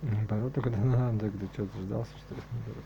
Наоборот, когда надо, когда что-то ждался, что ли, наоборот.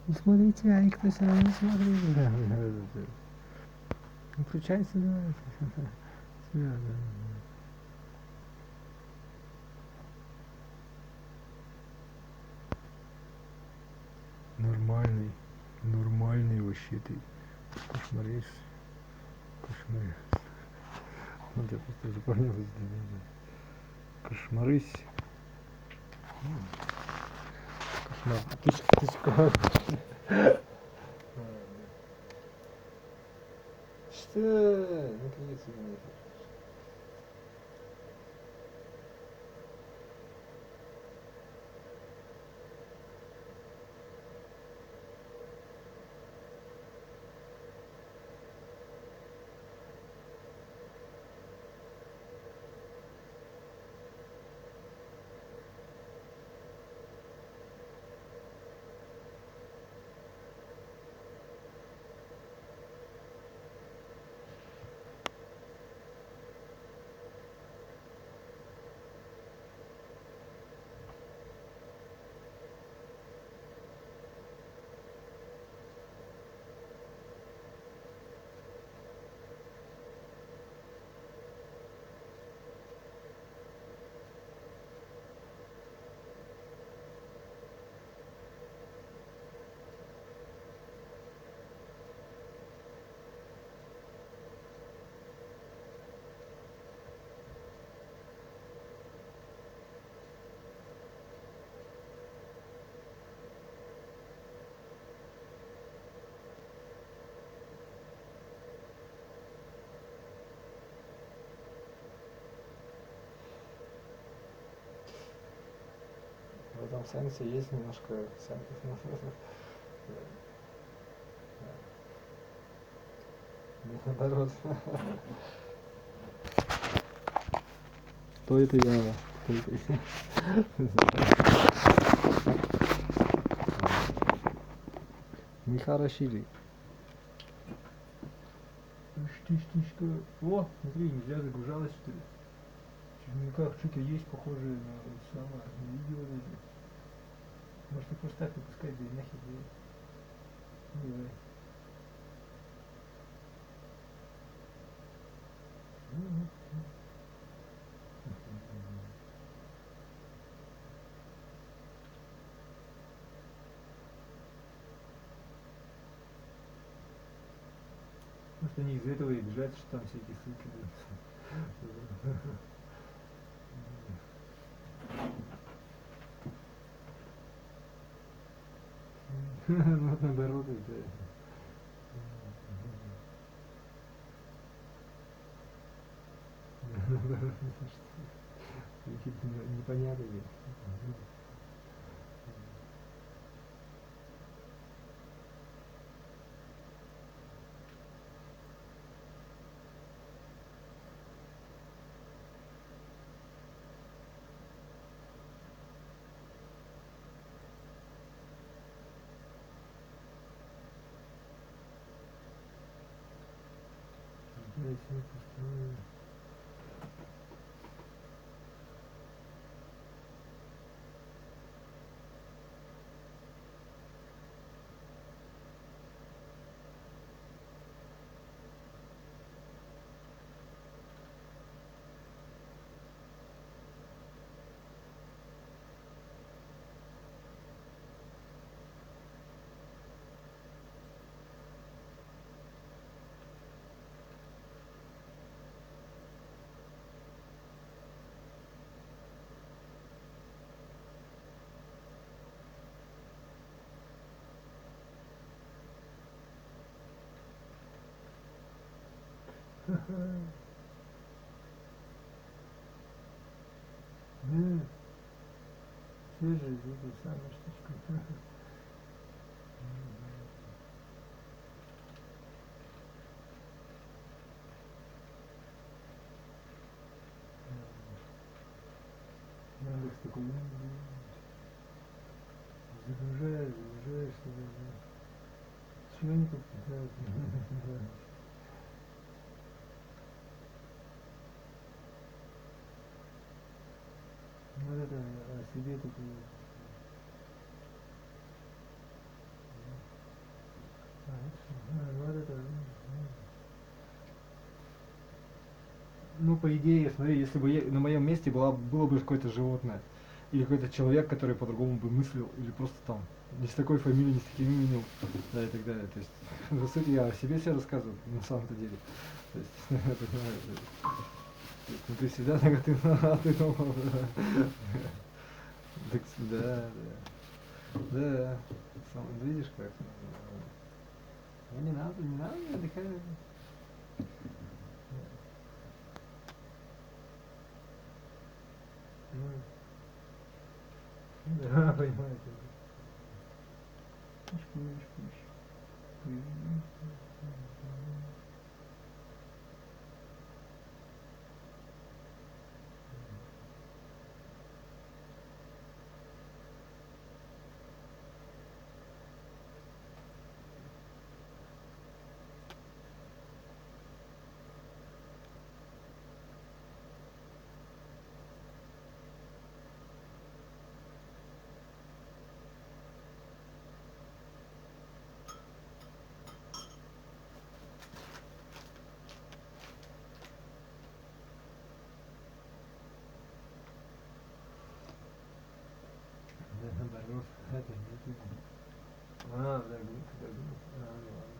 Не смотрите, а никто все равно не смотрит. Не включайся, давай. Нормальный вообще ты. Кошмаришь. Вот я просто уже понял. Кошмарысь. Кошмар. Тычка. Что? Наконец-то. В этом сенсе есть немножко наоборот. Кто это я? Кто это я? Нехорошили. Штучка. О, смотри, нельзя загружалось, что ли? Никак что-то есть похожее на самое видео. Может, просто так выпускать, да и нахер делать. Давай. Может, они из этого и бежат, что там всякие ссылки будут. Ну, наоборот, это... Какие-то непонятные. Да, свежая это самая штучка. Яндекс такой, загружаешь, что-то. Чего они тут писают? Вот это о себе такое. Вот это. Ну, по идее, смотри, если бы на моем месте было бы какое-то животное, или какой-то человек, который по-другому бы мыслил, или просто там, не с такой фамилией, не с таким именем, да, и так далее. То есть, по сути, я о себе все рассказываю, на самом-то деле. То есть, понимаешь, ну, ты всегда так, ты думал, так, да, видишь как, не надо, такая. Да, понимаете. Наоборот, это не ты. Да, да. Ну ладно.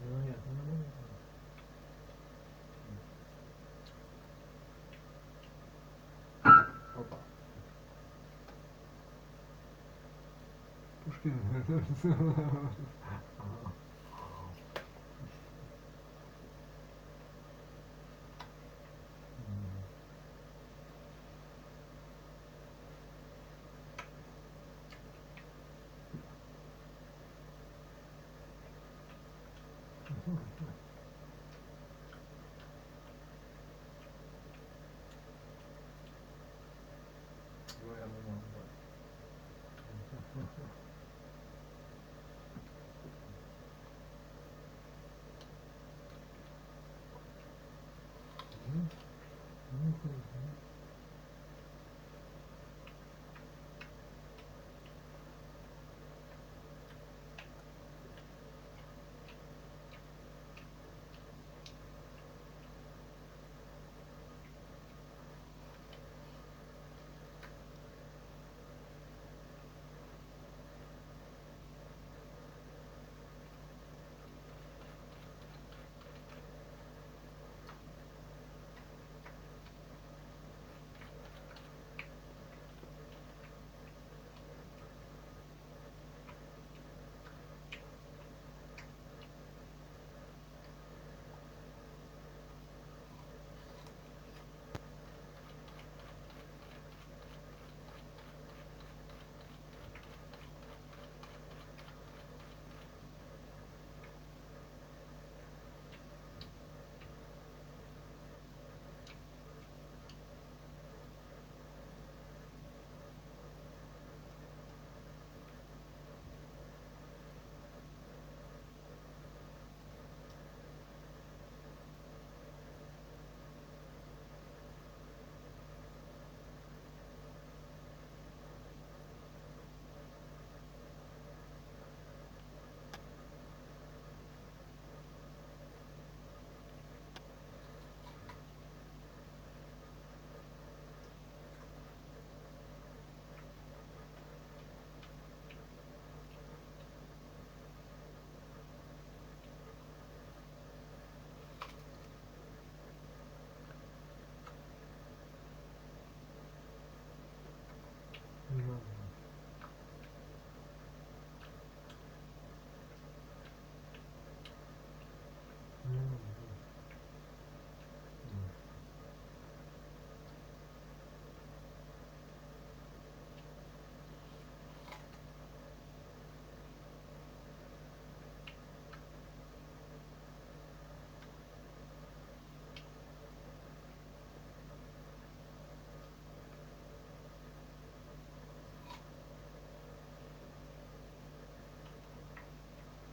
Ну нет, Опа. Пушкин.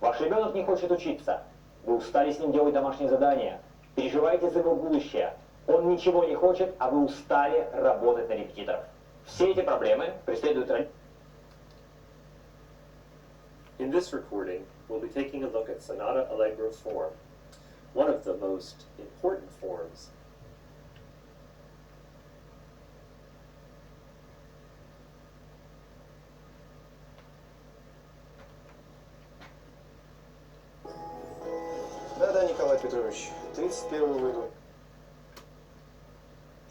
Ваш ребенок не хочет учиться. Вы устали с ним делать домашние задания. Переживаете за его будущее. Он ничего не хочет, а вы устали работать на репетиторов. Все эти проблемы преследуют родителей. In this recording, we'll be taking a look at sonata allegro form, one of the most important forms. Да-да, Николай Петрович, 31-го выйду.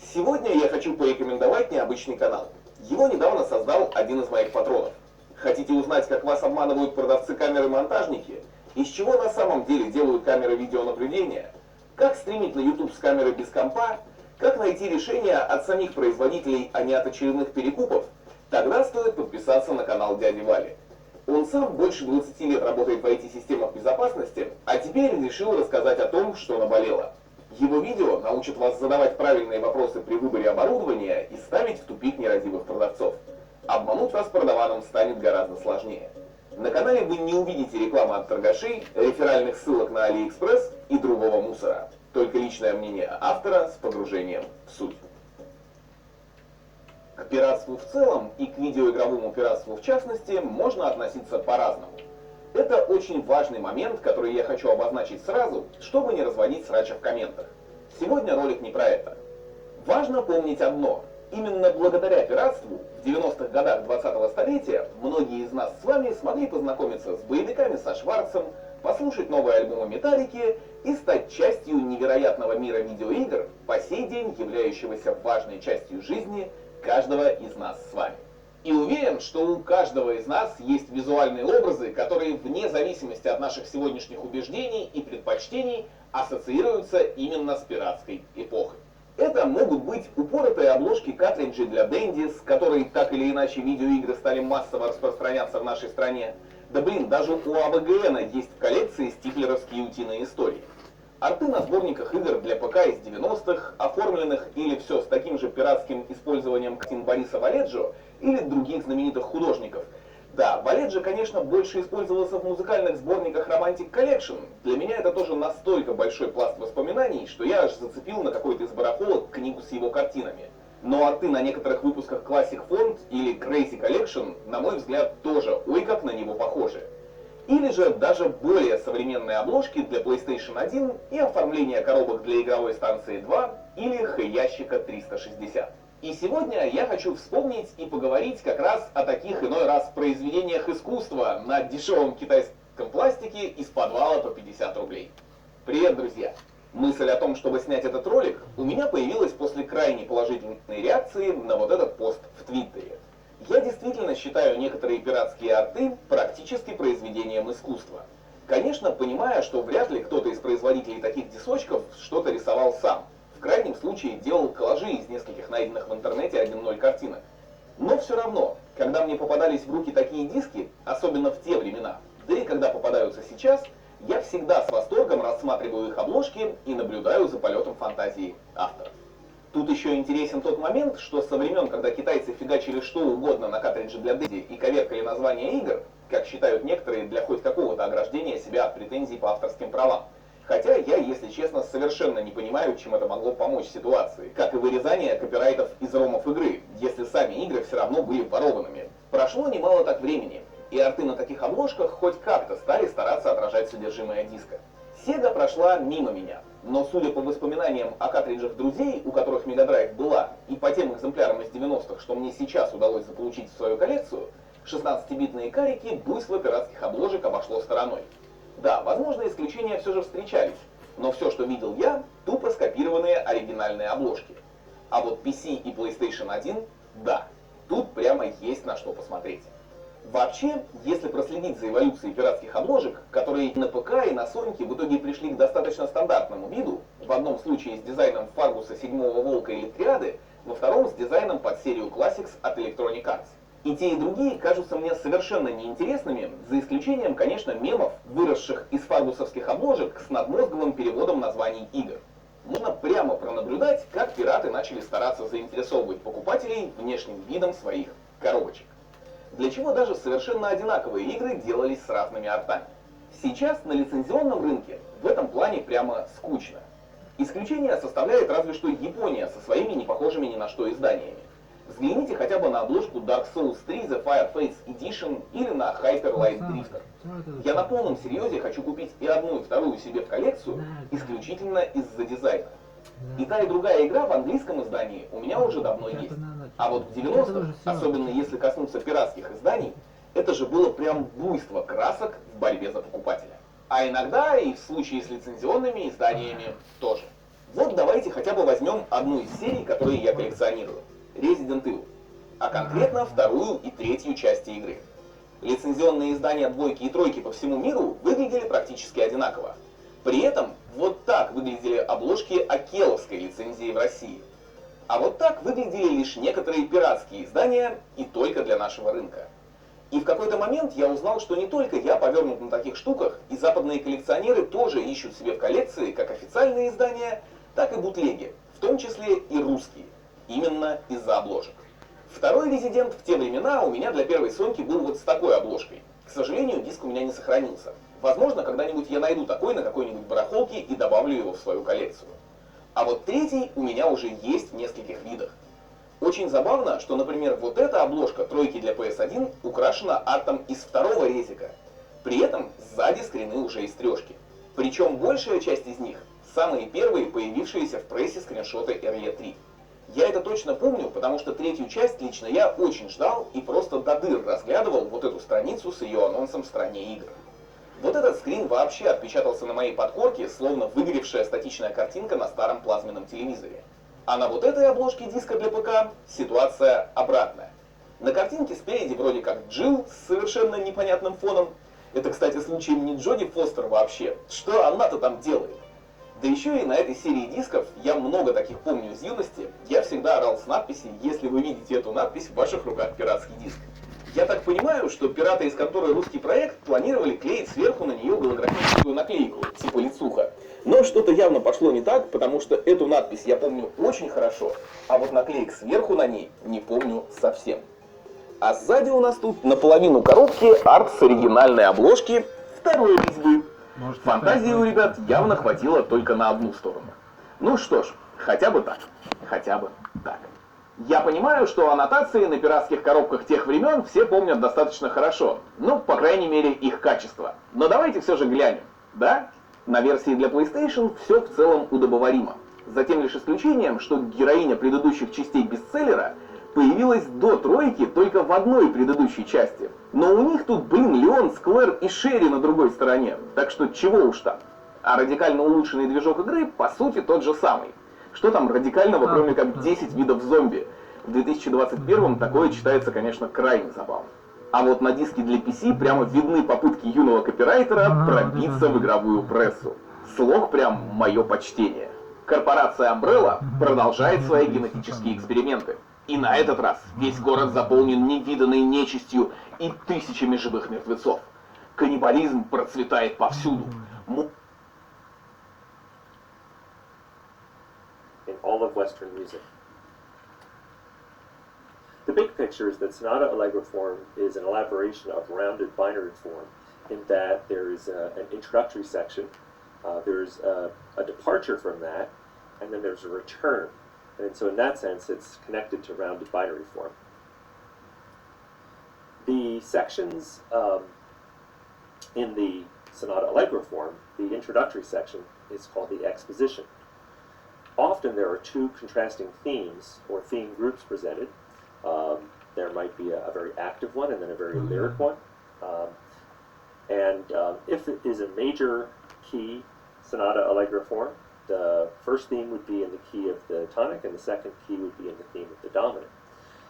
Сегодня я хочу порекомендовать необычный канал. Его недавно создал один из моих патронов. Хотите узнать, как вас обманывают продавцы камер и монтажники? Из чего на самом деле делают камеры видеонаблюдения? Как стримить на YouTube с камеры без компа? Как найти решения от самих производителей, а не от очередных перекупов? Тогда стоит подписаться на канал дяди Вали. Он сам больше 20 лет работает в IT-системах безопасности, а теперь решил рассказать о том, что наболело. Его видео научат вас задавать правильные вопросы при выборе оборудования и ставить в тупик нерадивых продавцов. Обмануть вас продаваном станет гораздо сложнее. На канале вы не увидите рекламы от торгашей, реферальных ссылок на AliExpress и другого мусора. Только личное мнение автора с погружением в суть. К пиратству в целом и к видеоигровому пиратству в частности можно относиться по-разному. Это очень важный момент, который я хочу обозначить сразу, чтобы не разводить срача в комментах. Сегодня ролик не про это. Важно помнить одно. Именно благодаря пиратству в 90-х годах 20-го столетия многие из нас с вами смогли познакомиться с боевиками со Шварцем, послушать новые альбомы Металлики и стать частью невероятного мира видеоигр, по сей день являющегося важной частью жизни каждого из нас с вами. И уверен, что у каждого из нас есть визуальные образы, которые вне зависимости от наших сегодняшних убеждений и предпочтений ассоциируются именно с пиратской эпохой. Это могут быть упоротые обложки картриджей для Dendy, с которой так или иначе видеоигры стали массово распространяться в нашей стране. Да блин, даже у eVGENIY есть в коллекции стиплеровские утиные истории. Арты на сборниках игр для ПК из 90-х, оформленных или все с таким же пиратским использованием картин Бориса Валеджо или других знаменитых художников. Да, Валеджо, конечно, больше использовался в музыкальных сборниках Romantic Collection. Для меня это тоже настолько большой пласт воспоминаний, что я аж зацепил на какой-то из барахолок книгу с его картинами. Но арты на некоторых выпусках Classic Font или Crazy Collection, на мой взгляд, тоже ой как на него похожи. Или же даже более современные обложки для PlayStation 1 и оформление коробок для игровой станции 2 или ящика 360. И сегодня я хочу вспомнить и поговорить как раз о таких иной раз произведениях искусства на дешевом китайском пластике из подвала по 50 рублей. Привет, друзья! Мысль о том, чтобы снять этот ролик, у меня появилась после крайне положительной реакции на вот этот пост в Твиттере. Я действительно считаю некоторые пиратские арты практически произведением искусства. Конечно, понимая, что вряд ли кто-то из производителей таких дисочков что-то рисовал сам. В крайнем случае делал коллажи из нескольких найденных в интернете 1.0 картинок. Но все равно, когда мне попадались в руки такие диски, особенно в те времена, да и когда попадаются сейчас, я всегда с восторгом рассматриваю их обложки и наблюдаю за полетом фантазии авторов. Тут еще интересен тот момент, что со времен, когда китайцы фигачили что угодно на картридже для Dendy и коверкали названия игр, как считают некоторые, для хоть какого-то ограждения себя от претензий по авторским правам. Хотя я, если честно, совершенно не понимаю, чем это могло помочь ситуации, как и вырезание копирайтов из ромов игры, если сами игры все равно были ворованными. Прошло немало так времени, и арты на таких обложках хоть как-то стали стараться отражать содержимое диска. Sega прошла мимо меня, но судя по воспоминаниям о картриджах друзей, у которых Mega Drive была, и по тем экземплярам из 90-х, что мне сейчас удалось заполучить в свою коллекцию, 16-битные карики буйство пиратских обложек обошло стороной. Да, возможно, исключения все же встречались, но все, что видел я, тупо скопированные оригинальные обложки. А вот PC и PlayStation 1, да, тут прямо есть на посмотреть. Вообще, если проследить за эволюцией пиратских обложек, которые на ПК и на Соньке в итоге пришли к достаточно стандартному виду, в одном случае с дизайном Фаргуса седьмого волка или Триады, во втором с дизайном под серию Classics от Electronic Arts. И те, и другие кажутся мне совершенно неинтересными, за исключением, конечно, мемов, выросших из фаргусовских обложек с надмозговым переводом названий игр. Можно прямо пронаблюдать, как пираты начали стараться заинтересовывать покупателей внешним видом своих коробочек. Для чего даже совершенно одинаковые игры делались с разными артами. Сейчас на лицензионном рынке в этом плане прямо скучно. Исключение составляет разве что Япония со своими непохожими ни на что изданиями. Взгляните хотя бы на обложку Dark Souls 3 The Fireface Edition или на Hyper Light Drifter. Я на полном серьезе хочу купить и одну, и вторую себе в коллекцию исключительно из-за дизайна. И та, и другая игра в английском издании у меня уже давно есть. А вот в 90-х, особенно если коснуться пиратских изданий, это же было прям буйство красок в борьбе за покупателя. А иногда и в случае с лицензионными изданиями тоже. Вот давайте хотя бы возьмем одну из серий, которые я коллекционирую. Resident Evil. А конкретно вторую и третью части игры. Лицензионные издания двойки и тройки по всему миру выглядели практически одинаково. При этом вот так выглядели обложки океловской лицензии в России. А вот так выглядели лишь некоторые пиратские издания и только для нашего рынка. И в какой-то момент я узнал, что не только я повернут на таких штуках, и западные коллекционеры тоже ищут себе в коллекции как официальные издания, так и бутлеги, в том числе и русские, именно из-за обложек. Второй резидент в те времена у меня для первой Соньки был вот с такой обложкой. К сожалению, диск у меня не сохранился. Возможно, когда-нибудь я найду такой на какой-нибудь барахолке и добавлю его в свою коллекцию. А вот третий у меня уже есть в нескольких видах. Очень забавно, что, например, вот эта обложка тройки для PS1 украшена артом из второго резика. При этом сзади скрины уже из трешки. Причем большая часть из них самые первые, появившиеся в прессе скриншоты RE3. Я это точно помню, потому что третью часть лично я очень ждал и просто до дыр разглядывал вот эту страницу с ее анонсом в стране игр. Вот этот скрин вообще отпечатался на моей подкорке, словно выгоревшая статичная картинка на старом плазменном телевизоре. А на вот этой обложке диска для ПК ситуация обратная. На картинке спереди вроде как Джилл с совершенно непонятным фоном. Это, кстати, случаем не Джоди Фостер вообще. Что она-то там делает? Да еще и на этой серии дисков, я много таких помню из юности, я всегда орал с надписи «Если вы видите эту надпись, в ваших руках пиратский диск». Я так понимаю, что пираты из конторы «Русский проект» планировали клеить сверху на нее голографическую наклейку, типа лицуха. Но что-то явно пошло не так, потому что эту надпись я помню очень хорошо, а вот наклеек сверху на ней не помню совсем. А сзади у нас тут наполовину коробки арт с оригинальной обложки второй резьбы. Фантазии у ребят явно хватило только на одну сторону. Ну что ж, хотя бы так. Хотя бы так. Я понимаю, что аннотации на пиратских коробках тех времен все помнят достаточно хорошо. Ну, по крайней мере, их качество. Но давайте все же глянем, да? На версии для PlayStation все в целом удобоваримо. За тем лишь исключением, что героиня предыдущих частей бестселлера появилась до тройки только в одной предыдущей части. Но у них тут, Леон, Склэр и Шерри на другой стороне. Так что чего уж там. А радикально улучшенный движок игры по сути тот же самый. Что там радикального, кроме как 10 видов зомби? В 2021 такое читается, конечно, крайне забавно. А вот на диске для PC прямо видны попытки юного копирайтера пробиться в игровую прессу. Слог прям мое почтение. Корпорация Umbrella продолжает свои генетические эксперименты. И на этот раз весь город заполнен невиданной нечистью и тысячами живых мертвецов. Каннибализм процветает повсюду. In all of Western music. The big picture is that sonata allegro form is an elaboration of rounded binary form in that there is an introductory section, there's a departure from that, and then there's a return. And so in that sense, it's connected to rounded binary form. The sections in the sonata allegro form, the introductory section is called the exposition. Often there are two contrasting themes or theme groups presented. There might be a very active one and then a very lyric one. If it is a major key sonata allegro form, the first theme would be in the key of the tonic and the second key would be in the theme of the dominant.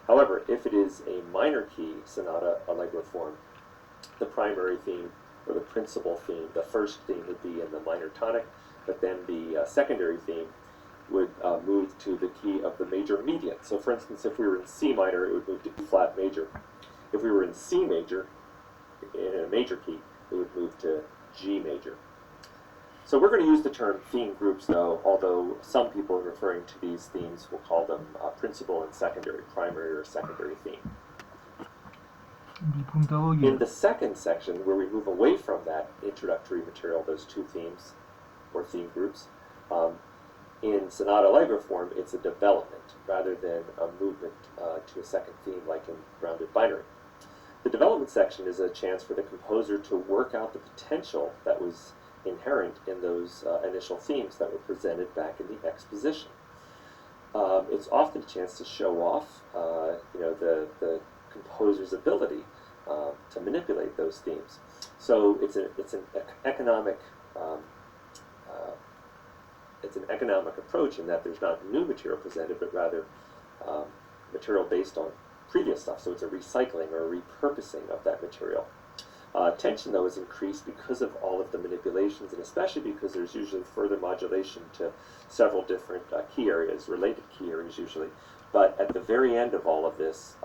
However, if it is a minor key sonata allegro form, the primary theme or the principal theme, the first theme would be in the minor tonic, but then the secondary theme would move to the key of the major median. So for instance, if we were in C minor, it would move to E flat major. If we were in C major, in a major key, it would move to G major. So we're going to use the term theme groups, though, although some people referring to these themes will call them principal and secondary, primary or secondary theme. In the second section, where we move away from that introductory material, those two themes, or theme groups, in sonata allegro form, it's a development rather than a movement to a second theme like in grounded binary. The development section is a chance for the composer to work out the potential that was inherent in those initial themes that were presented back in the exposition. It's often a chance to show off the composer's ability to manipulate those themes. So it's an economic approach in that there's not new material presented, but rather material based on previous stuff. So it's a recycling or a repurposing of that material. Tension, though, is increased because of all of the manipulations, and especially because there's usually further modulation to several different key areas, related key areas usually. But at the very end of all of this,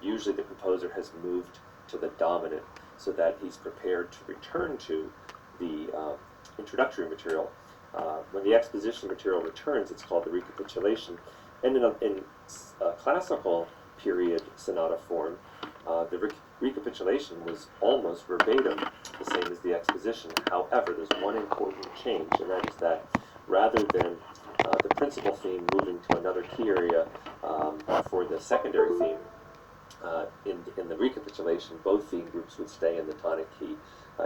usually the composer has moved to the dominant so that he's prepared to return to the introductory material. When the exposition material returns, it's called the recapitulation. And in classical period sonata form, the recapitulation was almost verbatim the same as the exposition. However, there's one important change, and that is that rather than the principal theme moving to another key area for the secondary theme, in the recapitulation, both theme groups would stay in the tonic key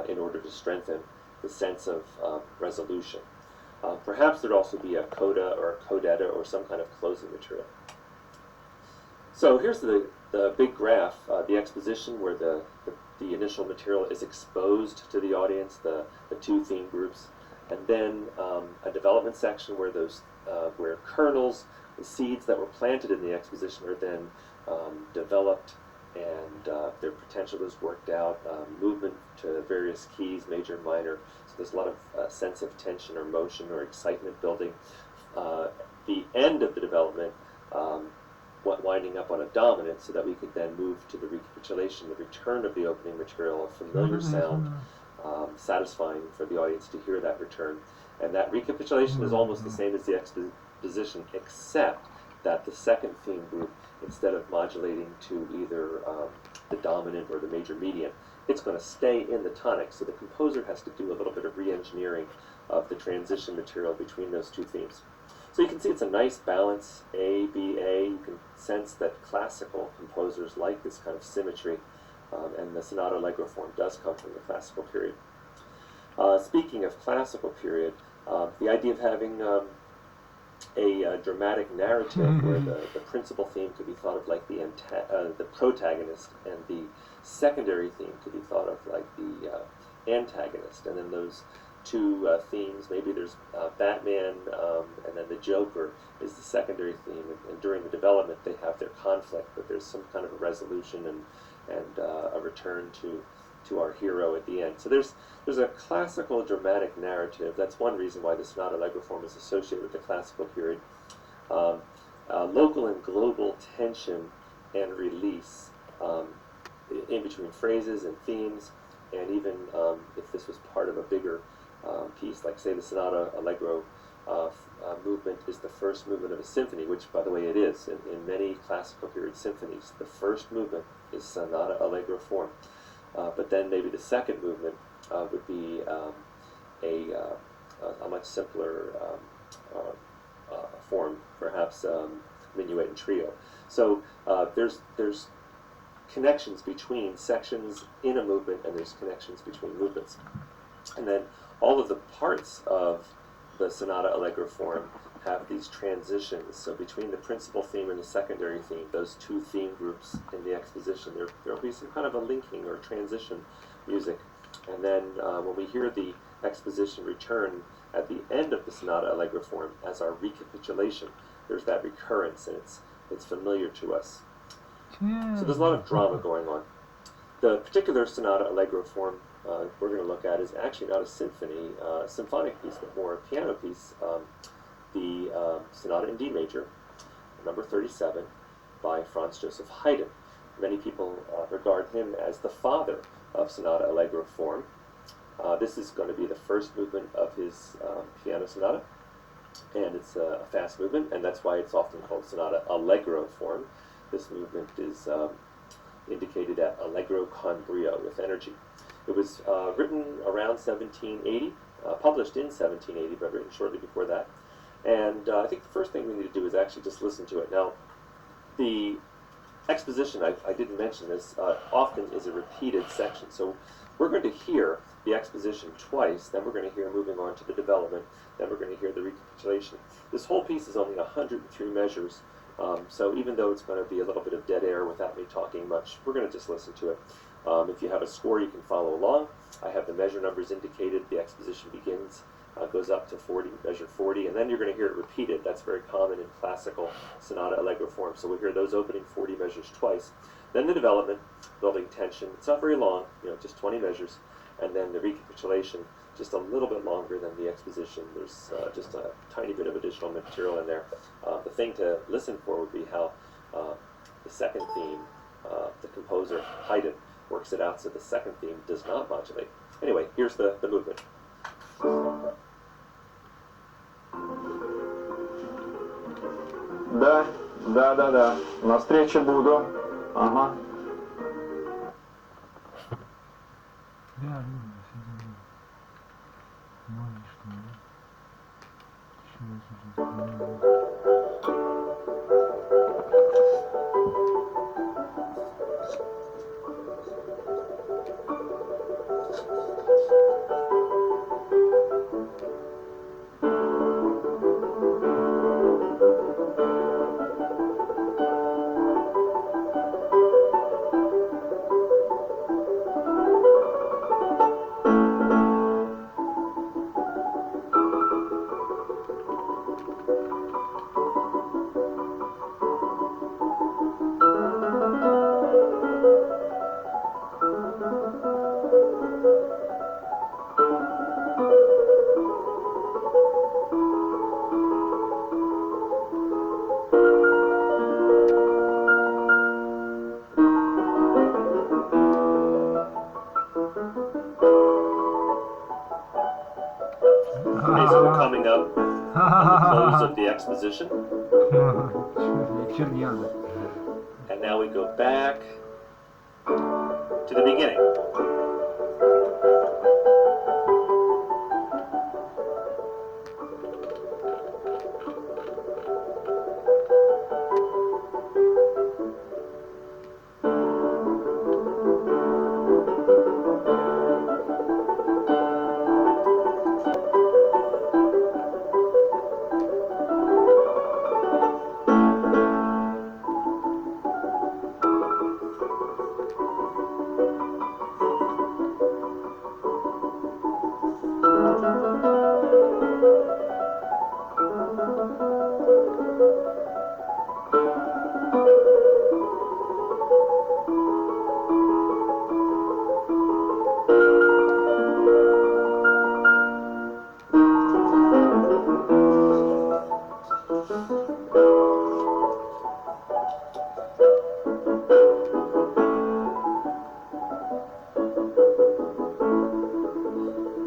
in order to strengthen the sense of resolution. Perhaps there'd also be a coda or a codetta or some kind of closing material. So here's the big graph, the exposition where the initial material is exposed to the audience, the two theme groups, and then a development section where those where kernels, the seeds that were planted in the exposition are then developed and their potential is worked out, movement to various keys, major and minor. So there's a lot of sense of tension or motion or excitement building. The end of the development winding up on a dominant so that we could then move to the recapitulation, the return of the opening material, a familiar sound, satisfying for the audience to hear that return. And that recapitulation is almost the same as the exposition, except that the second theme group, instead of modulating to either the dominant or the major median, it's going to stay in the tonic. So the composer has to do a little bit of re-engineering of the transition material between those two themes. So you can see it's a nice balance, A, B, A. You can sense that classical composers like this kind of symmetry, and the sonata allegro form does come from the classical period. Speaking of classical period, the idea of having a dramatic narrative where the principal theme could be thought of like the protagonist, and the secondary theme could be thought of like the antagonist, and then those two themes, maybe there's Batman and then the Joker is the secondary theme, and during the development they have their conflict, but there's some kind of a resolution and a return to our hero at the end. So there's a classical dramatic narrative. That's one reason why the sonata allegro form is associated with the classical period. Local and global tension and release in between phrases and themes, and even if this was part of a bigger piece, like say the sonata allegro movement is the first movement of a symphony, which by the way it is. In many classical period symphonies, the first movement is sonata allegro form. But then maybe the second movement would be a much simpler form, perhaps minuet and trio. So there's connections between sections in a movement, and there's connections between movements. And then all of the parts of the sonata allegro form have these transitions. So between the principal theme and the secondary theme, those two theme groups in the exposition, there'll be some kind of a linking or transition music. And then when we hear the exposition return at the end of the sonata allegro form as our recapitulation, there's that recurrence, and it's familiar to us. So there's a lot of drama going on. The particular sonata allegro form we're going to look at is actually not a symphonic piece, but more a piano piece. The Sonata in D major, number 37, by Franz Joseph Haydn. Many people regard him as the father of sonata allegro form. This is going to be the first movement of his piano sonata, and it's a fast movement, and that's why it's often called sonata allegro form. This movement is indicated at allegro con brio, with energy. It was written around 1780, published in 1780, but written shortly before that. And I think the first thing we need to do is actually just listen to it. Now, the exposition, I didn't mention this, often is a repeated section. So we're going to hear the exposition twice, then we're going to hear moving on to the development, then we're going to hear the recapitulation. This whole piece is only 103 measures, so even though it's going to be a little bit of dead air without me talking much, we're going to just listen to it. If you have a score, you can follow along. I have the measure numbers indicated. The exposition begins, goes up to 40, measure 40, and then you're going to hear it repeated. That's very common in classical sonata allegro form. So we'll hear those opening 40 measures twice. Then the development, building tension. It's not very long, just 20 measures. And then the recapitulation, just a little bit longer than the exposition. There's just a tiny bit of additional material in there. The thing to listen for would be how the second theme, the composer, Haydn, works it out so the second theme does not modulate. Anyway, here's the movement. Да. На встрече буду. Ага. Да, можешь, Coming up on the close of the exposition. And now we go back to the beginning.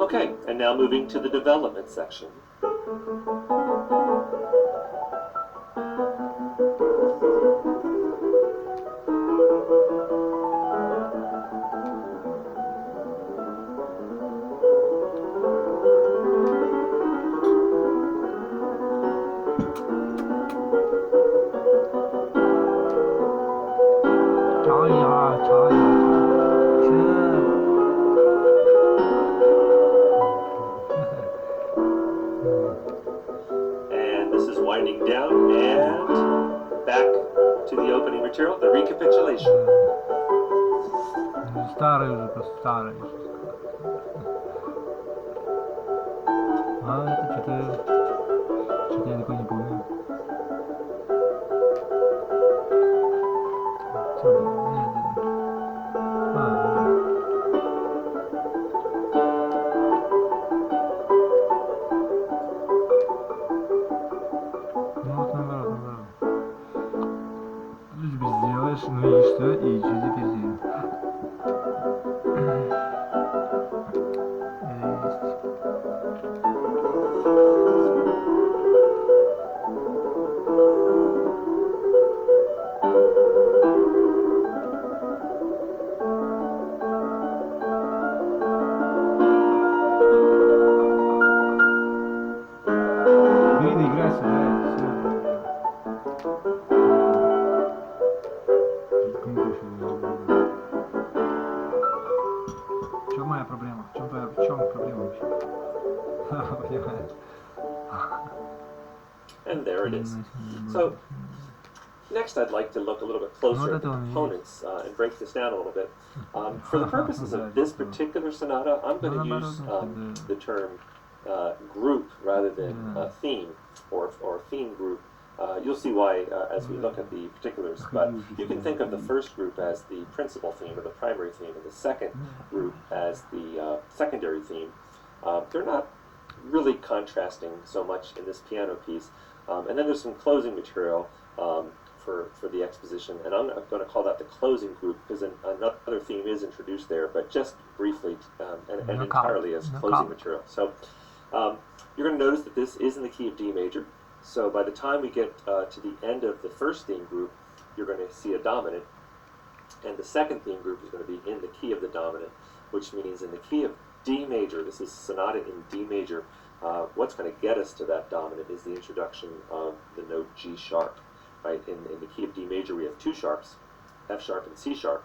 Okay, and now moving to the development section. And this is winding down and back to the opening material, the recapitulation. Старый уже, просто старый. А, это что-то я такое не помню. В чем моя проблема? В чем проблема вообще? And there it is. So next I'd like to look a little bit closer at the components and break this down a little bit. For the purposes of this particular sonata, I'm going to use the term group rather than theme or theme group. You'll see why as we look at the particulars, but you can think of the first group as the principal theme or the primary theme, and the second group as the secondary theme. They're not really contrasting so much in this piano piece. And then there's some closing material for the exposition, and I'm going to call that the closing group because another theme is introduced there, but just briefly and entirely as closing material. So you're going to notice that this is in the key of D major. So by the time we get to the end of the first theme group, you're going to see a dominant, and the second theme group is going to be in the key of the dominant, which means in the key of D major. This is sonata in D major. What's going to get us to that dominant is the introduction of the note G sharp. Right? In the key of D major, we have two sharps, F sharp and C sharp.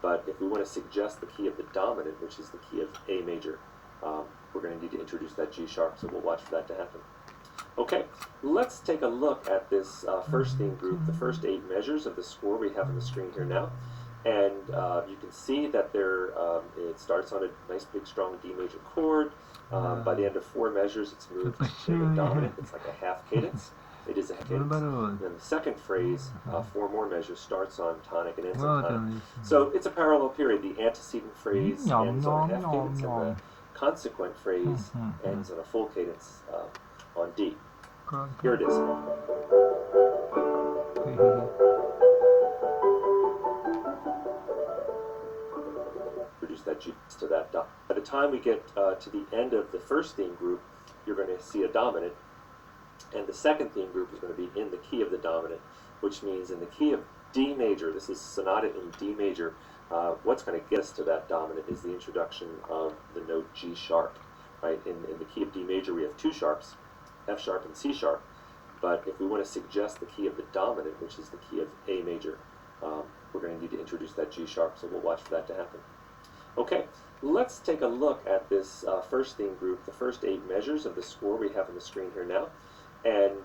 But if we want to suggest the key of the dominant, which is the key of A major, we're going to need to introduce that G sharp. So we'll watch for that to happen. Okay, let's take a look at this first theme group, the first 8 measures of the score we have on the screen here now. And you can see that it starts on a nice big strong D major chord. By the end of 4 measures, it's moved to the dominant. It's like a half cadence. It is a half cadence. And then the second phrase, 4 more measures, starts on tonic and ends on tonic. So it's a parallel period. The antecedent phrase ends on a half cadence, and the consequent phrase ends on a full cadence on D. Here it is. Reduce that G to that dot. By the time we get to the end of the first theme group, you're going to see a dominant, and the second theme group is going to be in the key of the dominant, which means in the key of D major. This is sonata in D major. What's going to get us to that dominant is the introduction of the note G sharp. Right? In the key of D major, we have two sharps, F sharp and C sharp. But if we want to suggest the key of the dominant, which is the key of A major, we're going to need to introduce that G sharp. So we'll watch for that to happen. Okay, let's take a look at this first theme group, the first 8 measures of the score we have on the screen here now. And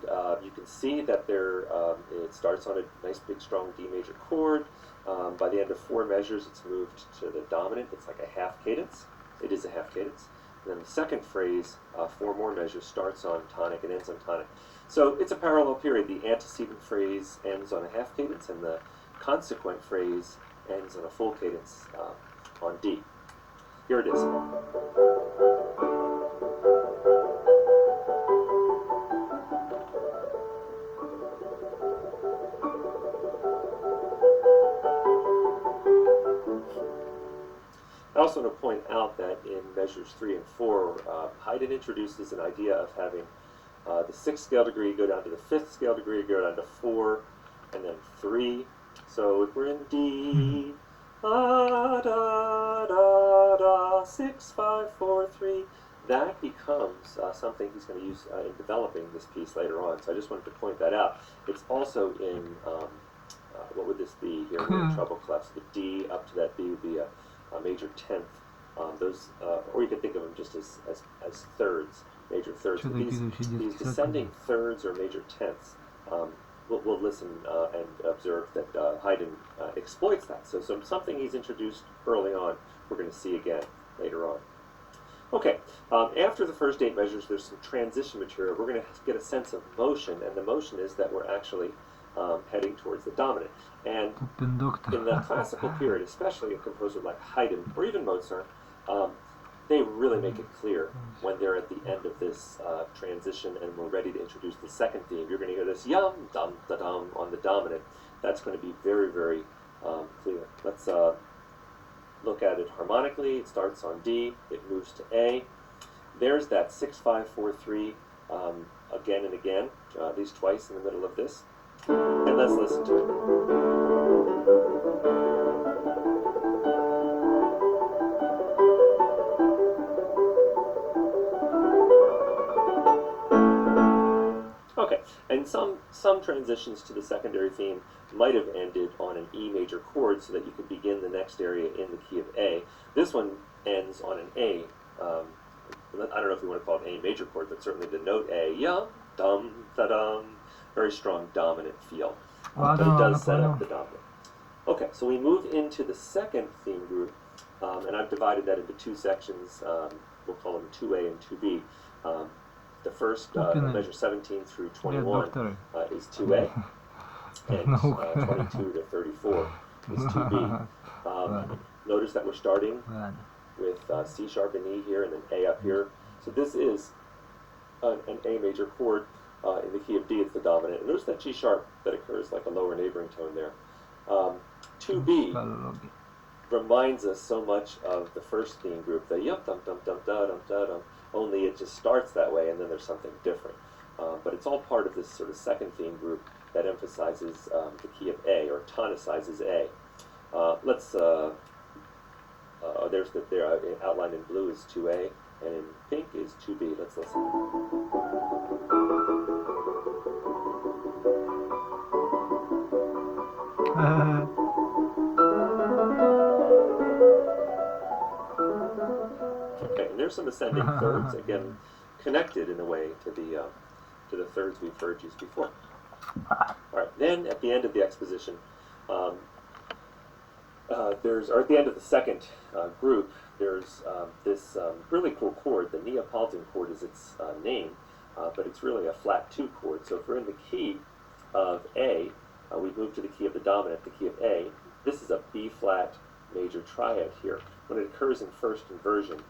you can see that it starts on a nice big strong D major chord. By the end of 4 measures, it's moved to the dominant. It's like a half cadence. It is a half cadence. And then the second phrase, 4 more measures, starts on tonic and ends on tonic. So it's a parallel period. The antecedent phrase ends on a half cadence, and the consequent phrase ends on a full cadence on D. Here it is. I also want to point out that in measures 3 and 4, Haydn introduces an idea of having the 6th scale degree go down to the 5th scale degree, go down to 4, and then 3. So if we're in D, da da da da, 6, 5, 4, 3, that becomes something he's going to use in developing this piece later on. So I just wanted to point that out. It's also in, what would this be here in treble clefs? The D up to that B would be a major 10th. Or you could think of them just as thirds, major thirds. These descending thirds or major 10ths, we'll listen and observe that Haydn exploits that. So something he's introduced early on, we're going to see again later on. Okay, after the first 8 measures, there's some transition material. We're going to get a sense of motion, and the motion is that we're actually heading towards the dominant. And in the classical period, especially a composer like Haydn or even Mozart, they really make it clear when they're at the end of this transition and we're ready to introduce the second theme. You're going to hear this yum, dum, da, dum on the dominant. That's going to be very, very clear. Let's look at it harmonically. It starts on D, it moves to A. There's that 6, 5, 4, 3 again and again, at least twice in the middle of this. And let's listen to it. Okay, and And some transitions to the secondary theme might have ended on an E major chord so that you could begin the next area in the key of A. This one ends on an A. I don't know if you want to call it an A major chord, but certainly the note A, yeah, dum, da-dum, very strong dominant feel. But it does set up the dominant. Okay, so we move into the second theme group, and I've divided that into two sections. We'll call them 2A and 2B. The first, measure 17 through 21, is 2A, and 22 to 34 is 2B. Notice that we're starting with C sharp and E here, and then A up here. So this is an A major chord in the key of D. It's the dominant. And notice that G sharp that occurs like a lower neighboring tone there. 2B reminds us so much of the first theme group, the yup dum dum dum da dum da dum. Only it just starts that way, and then there's something different. But it's all part of this sort of second theme group that emphasizes the key of A, or tonicizes A. There's outlined in blue is 2A, and in pink is 2B. Let's listen. Okay, and there's some ascending thirds, again, connected in a way to the thirds we've heard used before. All right, then at the end of the exposition, or at the end of the second group, there's this really cool chord. The Neapolitan chord is its name, but it's really a flat 2 chord. So if we're in the key of A, we move to the key of the dominant, the key of A. This is a B flat major triad here. When it occurs in first inversion,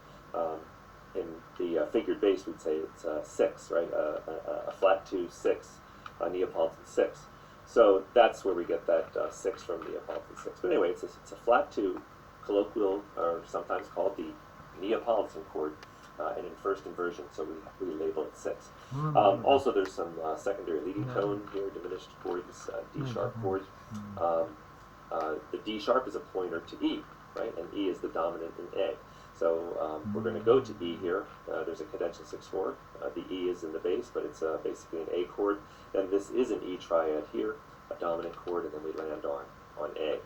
in the figured bass, we'd say it's 6, right? A flat 2, 6, a Neapolitan 6. So that's where we get that 6 from Neapolitan 6. But anyway, it's a flat 2, colloquial, or sometimes called the Neapolitan chord, and in first inversion, so we label it 6. Also, there's some secondary leading tone here, diminished chords, D sharp chords. The D sharp is a pointer to E, right? And E is the dominant in A. So we're going to go to E here. There's a cadentia 6/4. The E is in the bass, but it's basically an A chord. Then this is an E triad here, a dominant chord, and then we land on A.